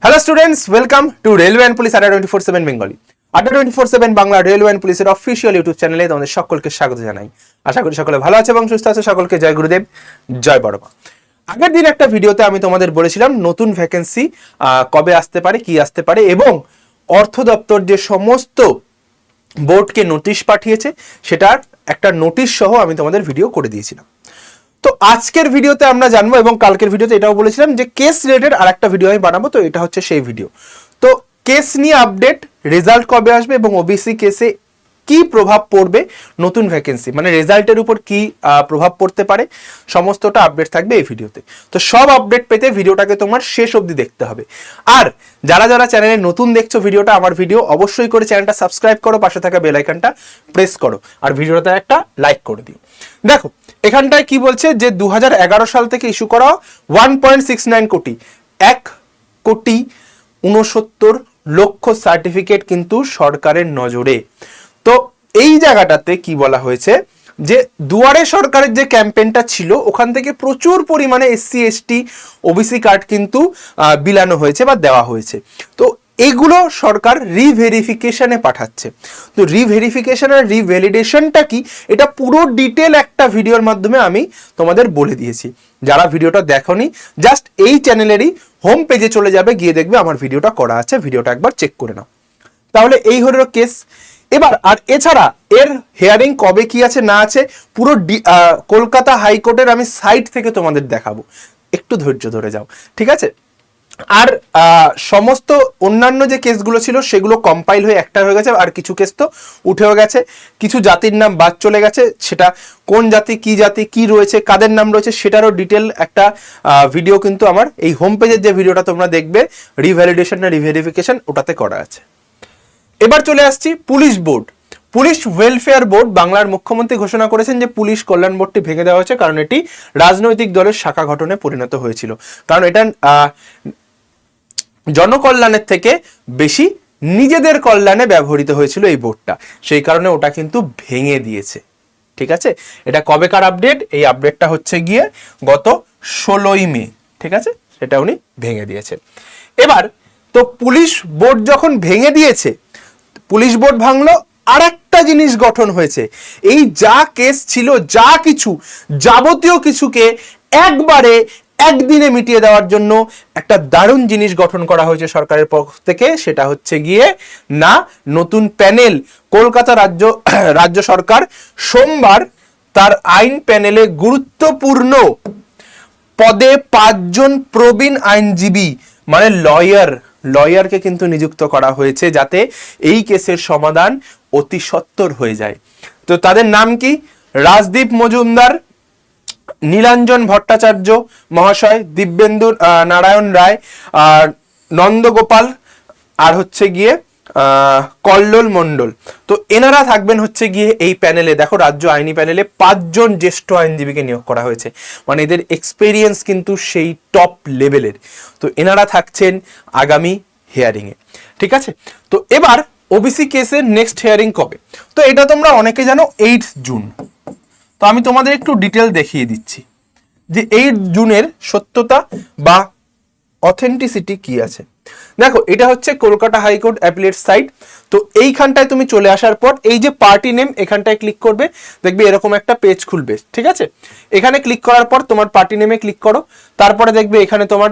Hello students, welcome to railway and police আড্ডা 24/7 Bengali. আড্ডা 24/7 Bangla railway and পুলিশের official YouTube চ্যানেলে তোমাদের সকলকে স্বাগত জানাই। আশা করি সকলে ভালো আছে এবং সুস্থ আছে। সকলকে জয় গুরুদেব, জয় বড়মা। আগের দিন একটা ভিডিওতে আমি তোমাদের বলেছিলাম নতুন ভ্যাকেন্সি কবে আসতে পারে, কি আসতে পারে, এবং অর্থ দপ্তর যে সমস্ত বোর্ডকে নোটিশ পাঠিয়েছে সেটার একটা নোটিশ সহ আমি তোমাদের ভিডিও করে দিয়েছিলাম। তো আজকের ভিডিওতে আমরা জানবো, এবং কালকের ভিডিওতে এটাও বলেছিলাম যে কেস রিলেটেড আর একটা ভিডিও আমি বানাবো, তো এটা হচ্ছে সেই ভিডিও। তো কেস নিয়ে আপডেট, রেজাল্ট কবে আসবে এবং ওবিসি কেসে কি প্রভাব পড়বে, নতুন ভ্যাকেন্সি মানে রেজাল্টের উপর কি প্রভাব পড়তে পারে, সমস্তটা আপডেট থাকবে এই ভিডিওতে। তো সব আপডেট পেতে ভিডিওটাকে তোমার শেষ অবধি দেখতে হবে। আর যারা যারা চ্যানেলে নতুন দেখছো ভিডিওটা, আমার ভিডিও অবশ্যই করে চ্যানেলটা সাবস্ক্রাইব করো, পাশে থাকা বেল আইকনটা প্রেস করো, আর ভিডিওটাতে একটা লাইক করে দিও। দেখো এখানটায় কি বলছে যে 2011 সাল থেকে ইস্যু করা 1.69 কোটি 1,69,00,000 সার্টিফিকেট কিন্তু সরকারের নজরে। তো এই জায়গাটাতে কি বলা হয়েছে যে দুয়ারে সরকারের যে ক্যাম্পেইনটা ছিল ওখান থেকে প্রচুর পরিমাণে এসসি এসটি ওবিসি কার্ড কিন্তু বিলানো হয়েছে বা দেওয়া হয়েছে। তো এগুলো সরকার রিভেরিফিকেশনে পাঠাচ্ছে। তো রিভেরিফিকেশন আর রিভ্যালিডেশনটা কি, এটা পুরো ডিটেল একটা ভিডিওর মাধ্যমে আমি তোমাদের বলে দিয়েছি। যারা ভিডিওটা দেখোনি, জাস্ট এই চ্যানেলেরই হোম পেজে চলে যাবে, গিয়ে দেখবে আমার ভিডিওটা করা আছে, ভিডিওটা একবার চেক করে নাও। তাহলে এই হলো কেস। এবার আর এছাড়া এর হিয়ারিং কবে কি আছে না আছে পুরো কলকাতা হাইকোর্টের আমি সাইট থেকে তোমাদের দেখাবো, একটু ধৈর্য ধরে যাও, ঠিক আছে? আর সমস্ত অন্যান্য যে কেসগুলো ছিল সেগুলো কম্পাইল হয়ে একটা হয়ে গেছে, আর কিছু কেস তো উঠেও গেছে। কিছু জাতির নাম বাদ চলে গেছে, সেটা কোন জাতি কি রয়েছে, কাদের নাম রয়েছে সেটারও ডিটেল একটা ভিডিও কিন্তু আমার এই হোম পেজের যে ভিডিওটা তোমরা দেখবে রিভ্যালিডেশন না রিভেরিফিকেশন, ওটাতে করা আছে। এবার চলে আসছি police board. Police welfare board, বাংলার মুখ্যমন্ত্রী ঘোষণা করেছেন যে পুলিশ কল্যাণ বোর্ডটি ভেঙে দেওয়া হয়েছে, কারণ এটি রাজনৈতিক দলের শাখা গঠনে পরিণত হয়েছিল। কারণ এটা জনকল্যাণের থেকে বেশি নিজেদের কল্যাণে ব্যবহৃত হয়েছিল এই বোর্ডটা, সেই কারণে ওটা কিন্তু ভেঙে দিয়েছে। ঠিক আছে, এটা কবেকার আপডেট? এই আপডেটটা হচ্ছে গিয়ে গত 16ই মে, ঠিক আছে, সেটা উনি ভেঙে দিয়েছে। এবার তো পুলিশ বোর্ড যখন ভেঙে দিয়েছে, পুলিশ বোর্ড ভাঙলো, আর একটা জিনিস গঠন হয়েছে। এই যা কেস ছিল, যা কিছু যাবতীয় কিছুকে একবারে একদিনে মিটিয়ে দেওয়ার জন্য একটা দারুণ জিনিস গঠন করা হয়েছে সরকারের পক্ষ থেকে। সেটা হচ্ছে গিয়ে না নতুন প্যানেল। কলকাতা রাজ্য সরকার সোমবার তার আইন প্যানেলে গুরুত্বপূর্ণ পদে 5 জন প্রবীণ আইনজীবী মানে লয়ারকে কিন্তু নিযুক্ত করা হয়েছে, যাতে এই কেসের সমাধান অতি সত্বর হয়ে যায়। তো তাদের নাম কি? রাজদীপ মজুমদার, নীলাঞ্জন ভট্টাচার্য মহাশয়, দিব্যেন্দু নারায়ণ রায়, নন্দগোপাল, আর হচ্ছে গিয়ে কল্লোল মণ্ডল। তো এনারা থাকবেন হচ্ছে গিয়ে এই প্যানেলে। দেখো রাজ্য আইনি প্যানেলে 5 জন জ্যেষ্ঠ আইনজীবীকে নিয়োগ করা হয়েছে, মানে এদের এক্সপেরিয়েন্স কিন্তু সেই টপ লেভেলের। তো এনারা থাকছেন আগামী হিয়ারিং এ, ঠিক আছে? তো এবার ওবিসি কেসের নেক্সট হিয়ারিং কবে? তো এটা তোমরা অনেকে জানো 8 জুন। তো আমি তোমাদের একটু ডিটেল দেখিয়ে দিচ্ছি যে 8 জুনের সত্যতা বা অথেন্টিসিটি কি আছে। দেখো এটা হচ্ছে কলকাতা হাইকোর্ট অ্যাপিলেট সাইট। তো এইখানটায় তুমি চলে আসার পর এই যে পার্টি নেম, এখানটায় ক্লিক করবে, দেখবে এরকম একটা পেজ খুলবে, ঠিক আছে? এখানে ক্লিক করার পর তোমার পার্টি নেমে ক্লিক করো, তারপরে দেখবে এখানে তোমার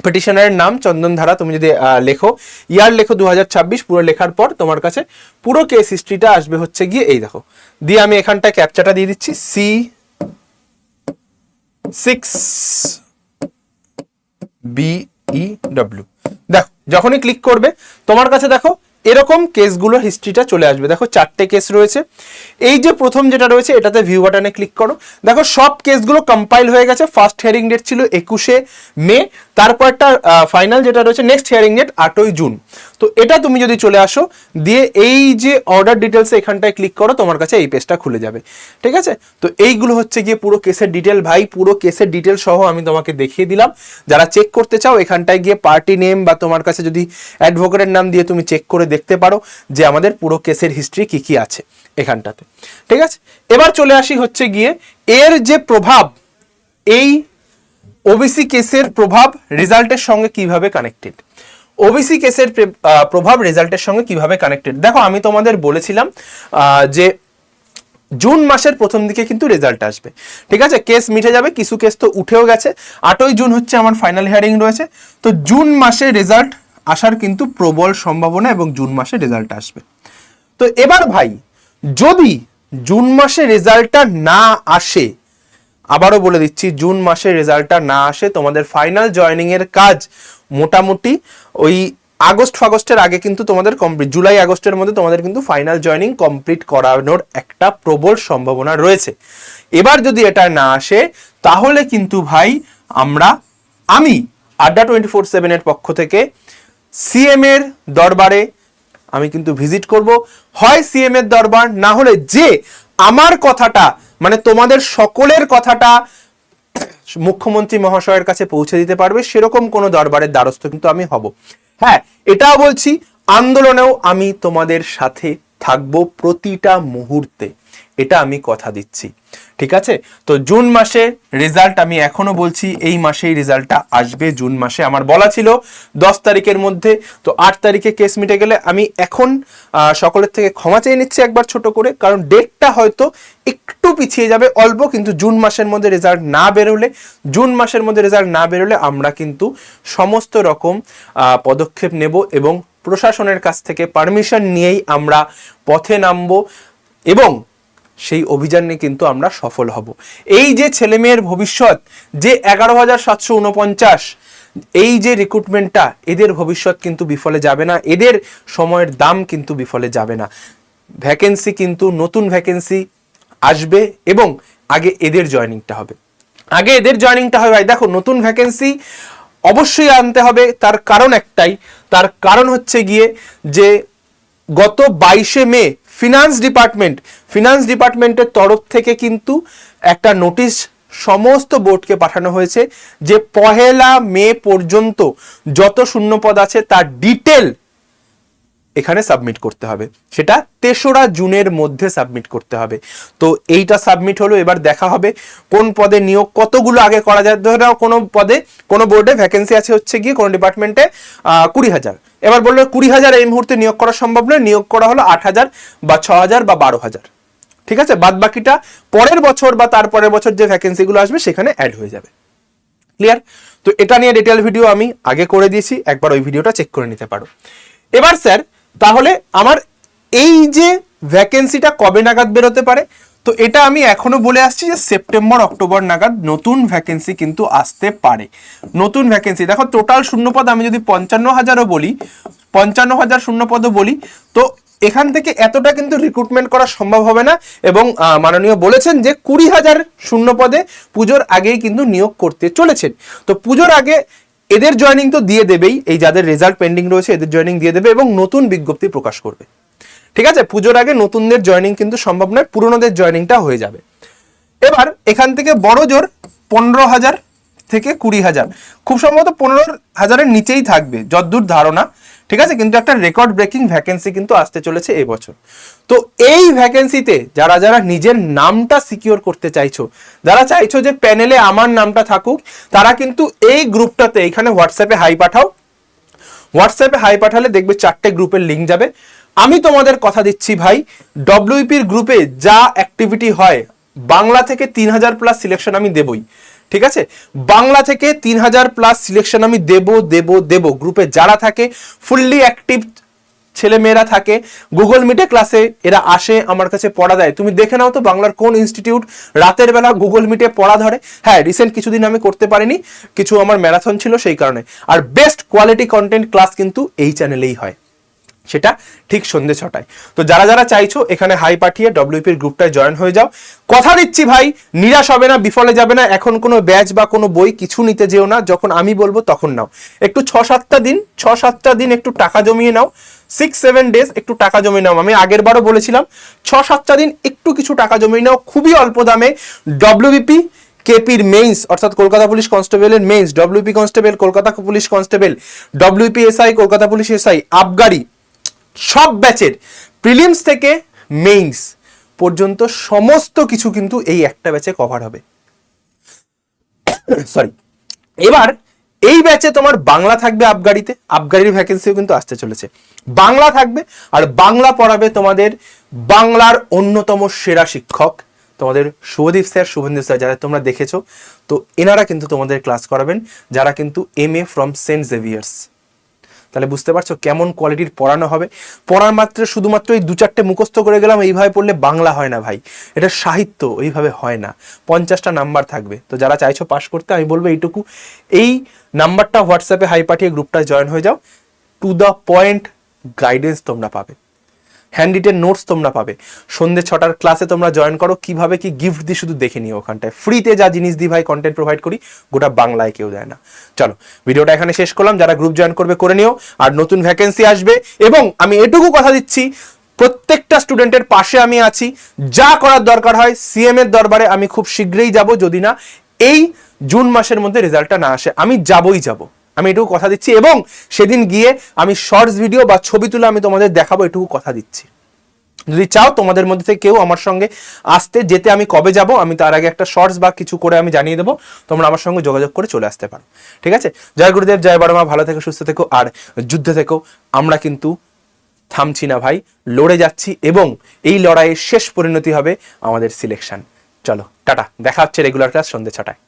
পিটিশনারের নাম চন্দন ধারা, তুমি যদি লেখো, ইয়ার লেখো 2026, পুরো লেখার পর তোমার কাছে পুরো কেস হিস্ট্রিটা আসবে হচ্ছে গিয়ে এই দেখো। দিয়ে আমি এখানটায় ক্যাপচাটা দিয়ে দিচ্ছি C6BEW। দেখো যখনই ক্লিক করবে তোমার কাছে দেখো এরকম কেসগুলোর হিস্ট্রিটা চলে আসবে। দেখো 4টে কেস রয়েছে। এই যে প্রথম যেটা রয়েছে এটাতে ভিউ বাটনে ক্লিক করো, দেখো সব কেসগুলো কম্পাইল হয়ে গেছে। ফার্স্ট হিয়ারিং ডেট ছিল 21শে মে, তারপর একটা ফাইনাল যেটা রয়েছে নেক্সট হিয়ারিং ডেট 8ই জুন। তো এটা তুমি যদি চলে আসো, দিয়ে এই যে অর্ডার ডিটেলস এখানটায় ক্লিক করো, তোমার কাছে এই পেজটা খুলে যাবে, ঠিক আছে? তো এইগুলো হচ্ছে গিয়ে পুরো কেসের ডিটেল। ভাই পুরো কেসের ডিটেল সহ আমি তোমাকে দেখিয়ে দিলাম। যারা চেক করতে চাও এখানটায় গিয়ে পার্টি নেম বা তোমার কাছে যদি অ্যাডভোকেটের নাম দিয়ে তুমি চেক করে দেখতে পারো যে আমাদের পুরো কেসের হিস্ট্রি কি কি আছে এখানটাতে, ঠিক আছে? এবার চলে আসি হচ্ছে গিয়ে এর যে প্রভাব এই ওবিসি কেসের প্রভাব রেজাল্টের সঙ্গে কিভাবে কানেক্টেড? ওবিসি কেসের প্রভাব রেজাল্টের সঙ্গে কিভাবে কানেক্টেড? দেখো, আমি তোমাদের বলেছিলাম যে জুন মাসের প্রথম দিকে কিন্তু রেজাল্ট আসবে, ঠিক আছে? কেস মিটে যাবে, কিছু কেস তো উঠেও গেছে। 8ই জুন হচ্ছে আমার ফাইনাল হিয়ারিং রয়েছে। তো জুন মাসে রেজাল্ট আসার কিন্তু প্রবল সম্ভাবনা, এবং জুন মাসে রেজাল্ট আসবে। তো এবার ভাই, যদি জুন মাসে রেজাল্টটা না আসে, আবারও বলে দিচ্ছি, জুন মাসে রেজাল্টটা না আসে, তোমাদের ফাইনাল জয়েনিং এর কাজ মোটামুটি ওই আগস্টের আগে কিন্তু তোমাদের কমপ্লিট, জুলাই আগস্টের মধ্যে তোমাদের কিন্তু ফাইনাল জয়েনিং কমপ্লিট করানোর একটা প্রবল সম্ভাবনা রয়েছে। এবার যদি এটা না আসে, তাহলে কিন্তু ভাই আমি আড্ডা 24/7 এর পক্ষ থেকে সিএম এর দরবারে আমি কিন্তু ভিজিট করব। হয় সিএম এর দরবার, না হলে যে আমার কথাটা, মানে তোমাদের সকলের কথাটা মুখ্যমন্ত্রী মহাশয়ের কাছে পৌঁছে দিতে পারবে, সেরকম কোনো দরবারের দ্বারস্থ কিন্তু আমি হব। হ্যাঁ, এটাও বলছি, আন্দোলনেও আমি তোমাদের সাথে থাকবো প্রতিটা মুহূর্তে, এটা আমি কথা দিচ্ছি, ঠিক আছে? তো জুন মাসে রেজাল্ট, আমি এখনো বলছি এই মাসেই রেজাল্টটা আসবে। জুন মাসে আমার বলা ছিল 10 তারিখের মধ্যে, তো 8 তারিখে কেস মিটে গেলে আমি এখন সকলের থেকে ক্ষমা চেয়ে নিচ্ছি একবার ছোট করে, কারণ ডেটটা হয়তো একটু পিছিয়ে যাবে অল্প, কিন্তু জুন মাসের মধ্যে রেজাল্ট না বেরোলে আমরা কিন্তু সমস্ত রকম পদক্ষেপ নেব, এবং প্রশাসনের কাছ থেকে পারমিশন নিয়েই আমরা পথে নামবো, এবং সেই অভিযানে কিন্তু আমরা সফল হব। এই যে ছেলেমেয়ের ভবিষ্যৎ, যে 11,749, এই যে রিক্রুটমেন্টটা, এদের ভবিষ্যৎ কিন্তু বিফলে যাবে না, এদের সময়ের দাম কিন্তু বিফলে যাবে না। ভ্যাকেন্সি কিন্তু নতুন ভ্যাকেন্সি আসবে, এবং আগে এদের জয়েনিংটা হবে। ভাই দেখো, নতুন ভ্যাকেন্সি অবশ্যই আনতে হবে। তার কারণ একটাই, তার কারণ হচ্ছে গিয়ে যে গত 22শে মে ফিনান্স ডিপার্টমেন্টের তরফ থেকে কিন্তু একটা নোটিশ সমস্ত বোর্ডকে পাঠানো হয়েছে, যে 1 মে পর্যন্ত যত শূন্যপদ আছে তার ডিটেল এখানে সাবমিট করতে হবে, সেটা 3রা জুনের মধ্যে সাবমিট করতে হবে। তো এইটা সাবমিট হলো, এবার দেখা হবে কোন পদে নিয়োগ, কতগুলো আগে করা যায়। ধরে নাও কোনো পদে, কোনো বোর্ডে ভ্যাকেন্সি আছে হচ্ছে গিয়ে কোনো ডিপার্টমেন্টে 20,000, এবার বললো 20,000 এই মুহূর্তে নিয়োগ করা সম্ভব নয়, নিয়োগ করা হলো 8,000 বা 6,000 বা 12,000, ঠিক আছে? বাদ বাকিটা পরের বছর বা তারপরের বছর যে ভ্যাকেন্সিগুলো আসবে সেখানে অ্যাড হয়ে যাবে। ক্লিয়ার? তো এটা নিয়ে ডিটেল ভিডিও আমি আগে করে দিয়েছি, একবার ওই ভিডিওটা চেক করে নিতে পারো। এবার স্যার, তাহলে আমার এই যে ভ্যাকেন্সিটা কবে নাগাদ বেরোতে পারে? তো এটা আমি এখনো বলে আসছি যে সেপ্টেম্বর অক্টোবর নাগাদ নতুন ভ্যাকেন্সি কিন্তু আসতে পারে। নতুন ভ্যাকেন্সি দেখো, টোটাল শূন্যপদ আমি যদি 55,000ও বলি, 55,000 শূন্যপদও বলি, তো এখান থেকে এতটা কিন্তু রিক্রুটমেন্ট করা সম্ভব হবে না, এবং মাননীয় বলেছেন যে 20,000 শূন্যপদে পুজোর আগেই কিন্তু নিয়োগ করতে চলেছেন। তো পুজোর আগে এদের জয়েনিং তো দিয়ে দেবেই, এই যাদের রেজাল্ট পেন্ডিং রয়েছে এদের জয়েনিং দিয়ে দেবে, এবং নতুন বিজ্ঞপ্তি প্রকাশ করবে, ঠিক আছে? পুজোর আগে নতুনদের জয়েনিং কিন্তু সম্ভব নয়, পুরনোদের জয়েনিংটা হয়ে যাবে। এবার এখান থেকে বড় জোর 15,000 থেকে 20,000, খুব সম্ভবত 15,000-এর নিচেই থাকবে যতদূর ধারণা, ঠিক আছে? কিন্তু একটা রেকর্ড ব্রেকিং ভ্যাকেন্সি কিন্তু আসতে চলেছে এই বছর। তো এই ভ্যাকেন্সিতে যারা যারা নিজের নামটা সিকিউর করতে চাইছো, যারা চাইছো যে প্যানেলে আমার নামটা থাকুক, তারা কিন্তু এই গ্রুপটাতে, এখানে হোয়াটসঅ্যাপে হাই পাঠাও। হোয়াটসঅ্যাপে হাই পাঠালে দেখবে 4টে গ্রুপের লিঙ্ক যাবে। আমি তোমাদের কথা দিচ্ছি ভাই, ডব্লিউপির গ্রুপে যা অ্যাক্টিভিটি হয়, বাংলা থেকে 3,000+ সিলেকশন আমি দেবই, ঠিক আছে? বাংলা থেকে 3,000+ সিলেকশন আমি দেব। গ্রুপে যারা থাকে, ফুললি অ্যাক্টিভ ছেলে মেয়েরা থাকে, গুগল মিটে ক্লাসে এরা আসে, আমার কাছে পড়া দেয়। তুমি দেখে নাও তো বাংলার কোন ইনস্টিটিউট রাতের বেলা গুগল মিটে পড়া ধরে। হ্যাঁ, রিসেন্ট কিছুদিন আমি করতে পারিনি, কিছু আমার ম্যারাথন ছিল সেই কারণে। আর বেস্ট কোয়ালিটি কন্টেন্ট ক্লাস কিন্তু এই চ্যানেলেই হয়, সেটা ঠিক সন্ধ্যে 6টায়। তো যারা যারা চাইছো এখানে হাই পাঠিয়ে ডব্লিউপির গ্রুপটায় জয়েন হয়ে যাও। কথা দিচ্ছি ভাই, নিরাশ হবে না, বিফলে যাবে না। এখন কোনো ব্যাচ বা কোনো বই কিছু নিতে যেও না, যখন আমি বলবো তখন নাও। একটু 6-7টা দিন একটু টাকা জমিয়ে নাও, 6-7 ডেজ একটু টাকা জমিয়ে নাও। আমি আগের বারও বলেছিলাম 6-7টা দিন একটু কিছু টাকা জমিয়ে নাও, খুবই অল্প দামে ডব্লিউবিপি কেপির মেইনস, অর্থাৎ কলকাতা পুলিশ কনস্টেবলের mains, WP constable, Kolkata police constable, WP SI, Kolkata police SI, আবগারি, সব ব্যাচের প্রিলিমস থেকে মেইনস পর্যন্ত সমস্ত কিছু কিন্তু এই একটা ব্যাচে কভার হবে। সরি, এবার এই ব্যাচে তোমার বাংলা থাকবে আবগারিতে, আবগারির ভ্যাকেন্সিও কিন্তু আসতে চলেছে। বাংলা থাকবে, আর বাংলা পড়াবে তোমাদের বাংলার অন্যতম সেরা শিক্ষক তোমাদের শুভদীপ স্যার, শুভেন্দু স্যার, যারা তোমরা দেখেছো। তো এনারা কিন্তু তোমাদের ক্লাস করাবেন, যারা কিন্তু MA ফ্রম সেন্ট জেভিয়ার্স। তাহলে বুঝতে পারছো কেমন কোয়ালিটির পড়ানো হবে। পড়ার মাত্র শুধুমাত্র এই 2-4টে মুখস্থ করে গেলাম এইভাবে পড়লে বাংলা হয় না ভাই, এটা সাহিত্য, ওইভাবে হয় না। 50টা নাম্বার থাকবে। তো যারা চাইছো পাস করতে, আমি বলবো এইটুকু, এই নাম্বারটা হোয়াটসঅ্যাপে হাই পাঠিয়ে গ্রুপটায় জয়েন হয়ে যাও। টু দ্য পয়েন্ট গাইডেন্স তোমরা পাবে, হ্যান্ড রিটেন নোটস তোমরা পাবে। সন্ধ্যে 6টার ক্লাসে তোমরা জয়েন করো, কিভাবে কি গিফট দিই শুধু দেখে নিও। ওখানটায় ফ্রিতে যা জিনিস দিই ভাই, কন্টেন্ট প্রোভাইড করি, গোটা বাংলায় কেউ দেয় না। চলো ভিডিওটা এখানে শেষ করলাম, যারা গ্রুপ জয়েন করবে করে নিও। আর নতুন ভ্যাকেন্সি আসবে, এবং আমি এটুকু কথা দিচ্ছি, প্রত্যেকটা স্টুডেন্টের পাশে আমি আছি। যা করার দরকার হয় CM এর দরবারে আমি খুব শীঘ্রই যাব, যদি না এই জুন মাসের মধ্যে রেজাল্টটা না আসে, আমি যাবই যাব, আমি এটুকু কথা দিচ্ছি। এবং সেদিন গিয়ে আমি শর্টস ভিডিও বা ছবি তুলে আমি তোমাদের দেখাবো, এটুকু কথা দিচ্ছি। যদি চাও তোমাদের মধ্যে থেকে কেউ আমার সঙ্গে আসতে, যেতে আমি কবে যাব, আমি তার আগে একটা শর্টস বা কিছু করে আমি জানিয়ে দেবো, তোমরা আমার সঙ্গে যোগাযোগ করে চলে আসতে পারো। ঠিক আছে? জয় গুরুদেব, জয় বড়মা, ভালো থেকো, সুস্থ থেকো, আর যুদ্ধে থেকো। আমরা কিন্তু থামছি না ভাই, লড়ে যাচ্ছি, এবং এই লড়াইয়ের শেষ পরিণতি হবে আমাদের সিলেকশন। চলো টাটা, দেখা হচ্ছে রেগুলার ক্লাস সন্ধ্যে 6টায়।